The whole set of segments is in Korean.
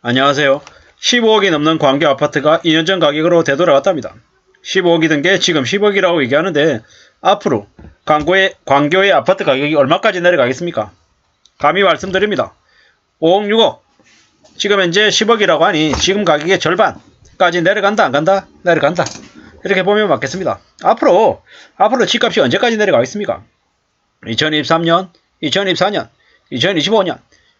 안녕하세요. 15억이 넘는 광교 아파트가 2년 전 가격으로 되돌아갔답니다. 15억이 든 게 지금 10억이라고 얘기하는데 앞으로 광교의 아파트 가격이 얼마까지 내려가겠습니까? 감히 말씀드립니다. 5억, 6억. 지금 현재 10억이라고 하니 지금 가격의 절반까지 내려간다, 안 간다? 내려간다. 이렇게 보면 맞겠습니다. 앞으로 집값이 언제까지 내려가겠습니까? 2023년, 2024년, 2025년,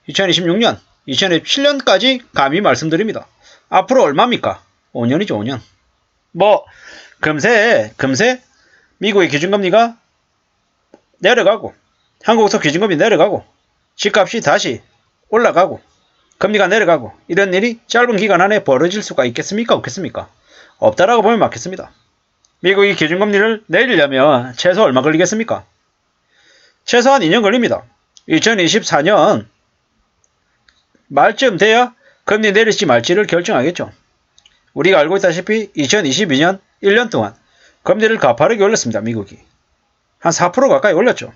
2026년, 2027년까지 감히 말씀드립니다. 앞으로 얼마입니까? 5년이죠, 5년. 금세 미국의 기준금리가 내려가고 한국도 기준금리 내려가고 집값이 다시 올라가고 금리가 내려가고 이런 일이 짧은 기간 안에 벌어질 수가 있겠습니까? 없겠습니까? 없다라고 보면 맞겠습니다. 미국이 기준금리를 내리려면 최소 얼마 걸리겠습니까? 최소한 2년 걸립니다. 2024년 말쯤 돼야 금리 내릴지 말지를 결정하겠죠. 우리가 알고 있다시피 2022년 1년 동안 금리를 가파르게 올렸습니다. 미국이. 한 4% 가까이 올렸죠.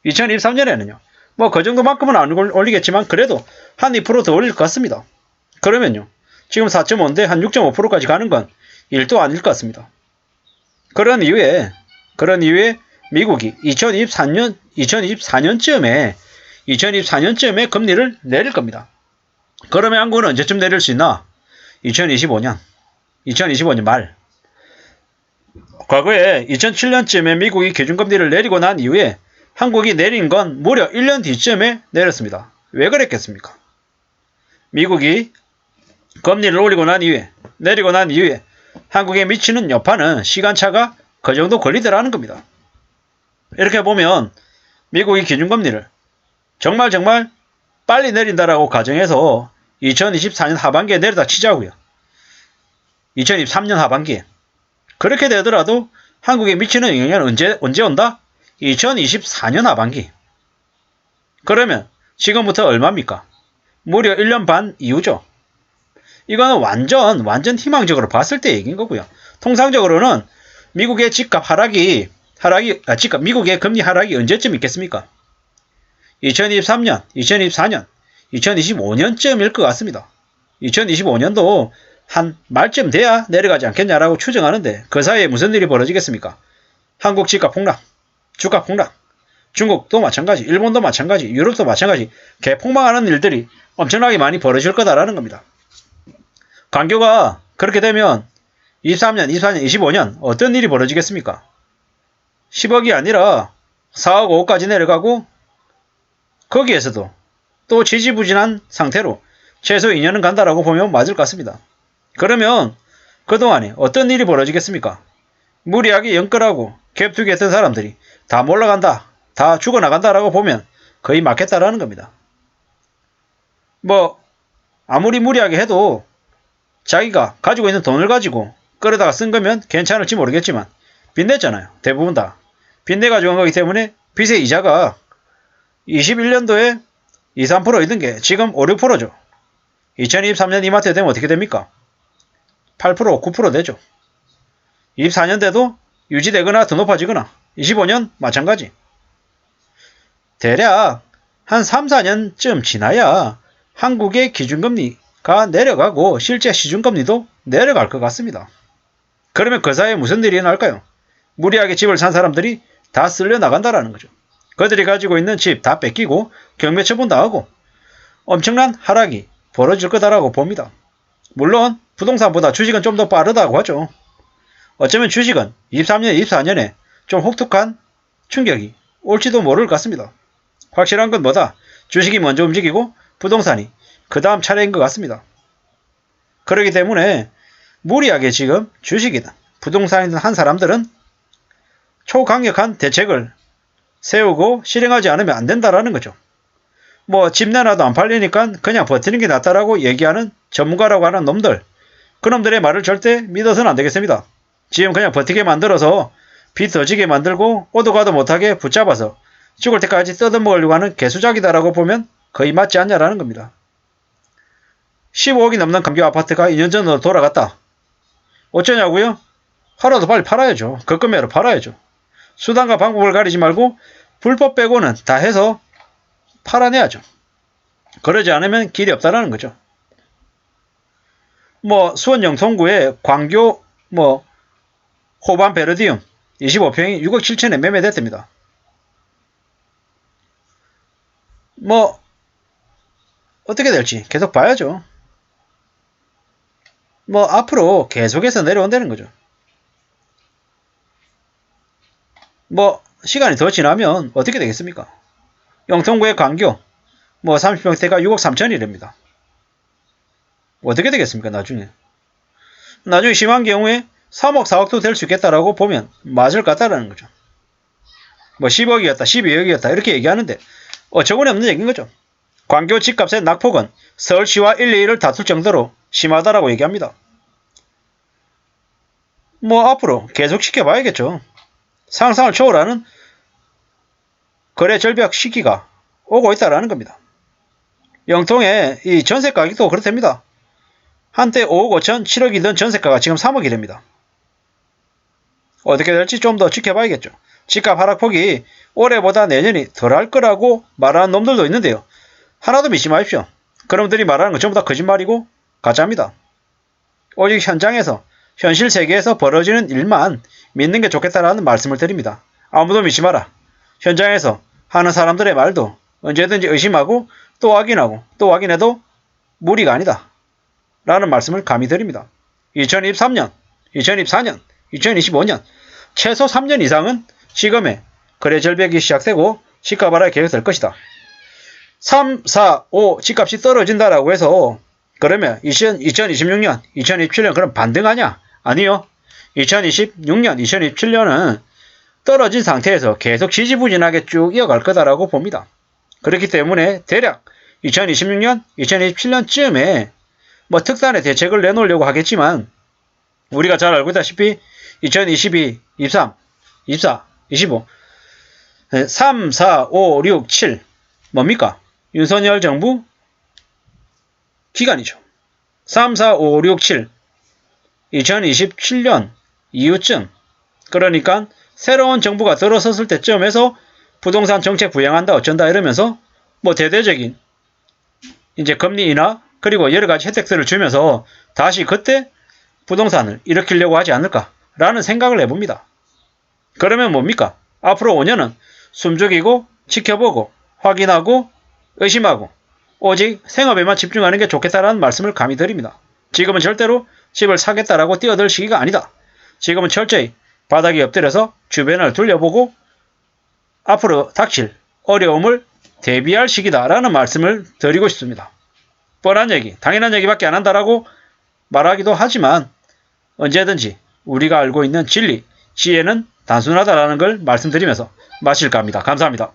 2023년에는요. 그 정도만큼은 안 올리겠지만 그래도 한 2% 더 올릴 것 같습니다. 그러면요. 지금 4.5인데 한 6.5%까지 가는 건 1도 아닐 것 같습니다. 그런 이후에 미국이 2024년쯤에 금리를 내릴 겁니다. 그러면 한국은 언제쯤 내릴 수 있나? 2025년 말. 과거에 2007년쯤에 미국이 기준금리를 내리고 난 이후에 한국이 내린 건 무려 1년 뒤쯤에 내렸습니다. 왜 그랬겠습니까? 미국이 금리를 내리고 난 이후에 한국에 미치는 여파는 시간차가 그 정도 걸리더라는 겁니다. 이렇게 보면 미국이 기준금리를 정말 빨리 내린다라고 가정해서 2024년 하반기에 내리다 치자고요. 2023년 하반기에. 그렇게 되더라도 한국에 미치는 영향은 언제 온다? 2024년 하반기. 그러면 지금부터 얼마입니까? 무려 1년 반 이후죠. 이거는 완전 희망적으로 봤을 때 얘기인 거고요. 통상적으로는 미국의 미국의 금리 하락이 언제쯤 있겠습니까? 2023년, 2024년, 2025년쯤일 것 같습니다. 2025년도 한 말쯤 돼야 내려가지 않겠냐라고 추정하는데 그 사이에 무슨 일이 벌어지겠습니까? 한국 집값 폭락, 주가 폭락, 중국도 마찬가지, 일본도 마찬가지, 유럽도 마찬가지 개폭망하는 일들이 엄청나게 많이 벌어질 거다라는 겁니다. 광교가 그렇게 되면 23년, 24년, 25년 어떤 일이 벌어지겠습니까? 10억이 아니라 4억, 5억까지 내려가고 거기에서도 또 지지부진한 상태로 최소 2년은 간다라고 보면 맞을 것 같습니다. 그러면 그동안에 어떤 일이 벌어지겠습니까? 무리하게 연끌하고 갭투기 했던 사람들이 다 몰라간다, 다 죽어나간다라고 보면 거의 맞겠다라는 겁니다. 아무리 무리하게 해도 자기가 가지고 있는 돈을 가지고 끌어다가 쓴 거면 괜찮을지 모르겠지만 빚 냈잖아요. 대부분 다. 빚 내가지고 한 거기 때문에 빚의 이자가 21년도에 2, 3%이던 게 지금 5, 6%죠. 2023년 이마트 되면 어떻게 됩니까? 8%, 9% 되죠. 24년 돼도 유지되거나 더 높아지거나 25년 마찬가지. 대략 한 3, 4년쯤 지나야 한국의 기준금리가 내려가고 실제 시중금리도 내려갈 것 같습니다. 그러면 그 사이에 무슨 일이 일어날까요? 무리하게 집을 산 사람들이 다 쓸려 나간다라는 거죠. 그들이 가지고 있는 집 다 뺏기고 경매 처분당하고 엄청난 하락이 벌어질 거다라고 봅니다. 물론 부동산보다 주식은 좀 더 빠르다고 하죠. 어쩌면 주식은 23년, 24년에 좀 혹독한 충격이 올지도 모를 것 같습니다. 확실한 건 뭐다? 주식이 먼저 움직이고 부동산이 그 다음 차례인 것 같습니다. 그렇기 때문에 무리하게 지금 주식이든 부동산이든 한 사람들은 초강력한 대책을 세우고 실행하지 않으면 안 된다라는 거죠. 집 내놔도 안 팔리니까 그냥 버티는 게 낫다라고 얘기하는 전문가라고 하는 놈들, 그놈들의 말을 절대 믿어서는 안 되겠습니다. 지금 그냥 버티게 만들어서 빚 더 지게 만들고 오도 가도 못하게 붙잡아서 죽을 때까지 뜯어먹으려고 하는 개수작이다라고 보면 거의 맞지 않냐라는 겁니다. 15억이 넘는 광교 아파트가 2년 전으로 돌아갔다. 어쩌냐고요? 하루도 빨리 팔아야죠. 급금매로 팔아야죠. 수단과 방법을 가리지 말고 불법 빼고는 다 해서 팔아내야죠. 그러지 않으면 길이 없다라는 거죠. 수원 영통구의 광교 호반 베르디움 25평이 6억 7천에 매매됐답니다. 어떻게 될지 계속 봐야죠. 앞으로 계속해서 내려온다는 거죠. 시간이 더 지나면 어떻게 되겠습니까? 영통구의 광교 30평대가 6억 3천이랍니다. 어떻게 되겠습니까? 나중에 심한 경우에 3억 4억도 될 수 있겠다라고 보면 맞을 것 같다라는 거죠. 10억이었다 12억이었다 이렇게 얘기하는데 어처구니 없는 얘기인 거죠. 광교 집값의 낙폭은 서울시와 1, 2위를 다툴 정도로 심하다라고 얘기합니다. 앞으로 계속 지켜봐야겠죠. 상상을 초월하는 거래 절벽 시기가 오고 있다라는 겁니다. 영통의 이 전세 가격도 그렇답니다. 한때 5억 5천 7억이던 전세가가 지금 3억이랍니다. 어떻게 될지 좀 더 지켜봐야겠죠. 집값 하락폭이 올해보다 내년이 덜할 거라고 말하는 놈들도 있는데요. 하나도 믿지 마십시오. 그놈들이 말하는 건 전부 다 거짓말이고 가짜입니다. 오직 현장에서 현실 세계에서 벌어지는 일만 믿는 게 좋겠다라는 말씀을 드립니다. 아무도 믿지 마라. 현장에서 하는 사람들의 말도 언제든지 의심하고 또 확인하고 또 확인해도 무리가 아니다. 라는 말씀을 감히 드립니다. 2023년, 2024년, 2025년 최소 3년 이상은 지금의 거래 절벽이 시작되고 집값 하락이 계속될 것이다. 3, 4, 5 집값이 떨어진다라고 해서 그러면 2026년, 2027년 그럼 반등하냐? 아니요. 2026년, 2027년은 떨어진 상태에서 계속 지지부진하게 쭉 이어갈 거다라고 봅니다. 그렇기 때문에 대략 2026년, 2027년쯤에 특단의 대책을 내놓으려고 하겠지만 우리가 잘 알고 있다시피 2022, 23, 24, 25 3, 4, 5, 6, 7 뭡니까? 윤석열 정부 기간이죠. 3, 4, 5, 6, 7 2027년 이후쯤 그러니까 새로운 정부가 들어섰을 때쯤에서 부동산 정책 부양한다 어쩐다 이러면서 대대적인 이제 금리 인하 그리고 여러 가지 혜택들을 주면서 다시 그때 부동산을 일으키려고 하지 않을까라는 생각을 해봅니다. 그러면 뭡니까? 앞으로 5년은 숨죽이고 지켜보고 확인하고 의심하고 오직 생업에만 집중하는 게 좋겠다라는 말씀을 감히 드립니다. 지금은 절대로 집을 사겠다라고 뛰어들 시기가 아니다. 지금은 철저히 바닥에 엎드려서 주변을 둘러보고 앞으로 닥칠 어려움을 대비할 시기다라는 말씀을 드리고 싶습니다. 뻔한 얘기, 당연한 얘기밖에 안 한다라고 말하기도 하지만 언제든지 우리가 알고 있는 진리, 지혜는 단순하다라는 걸 말씀드리면서 마칠까 합니다. 감사합니다.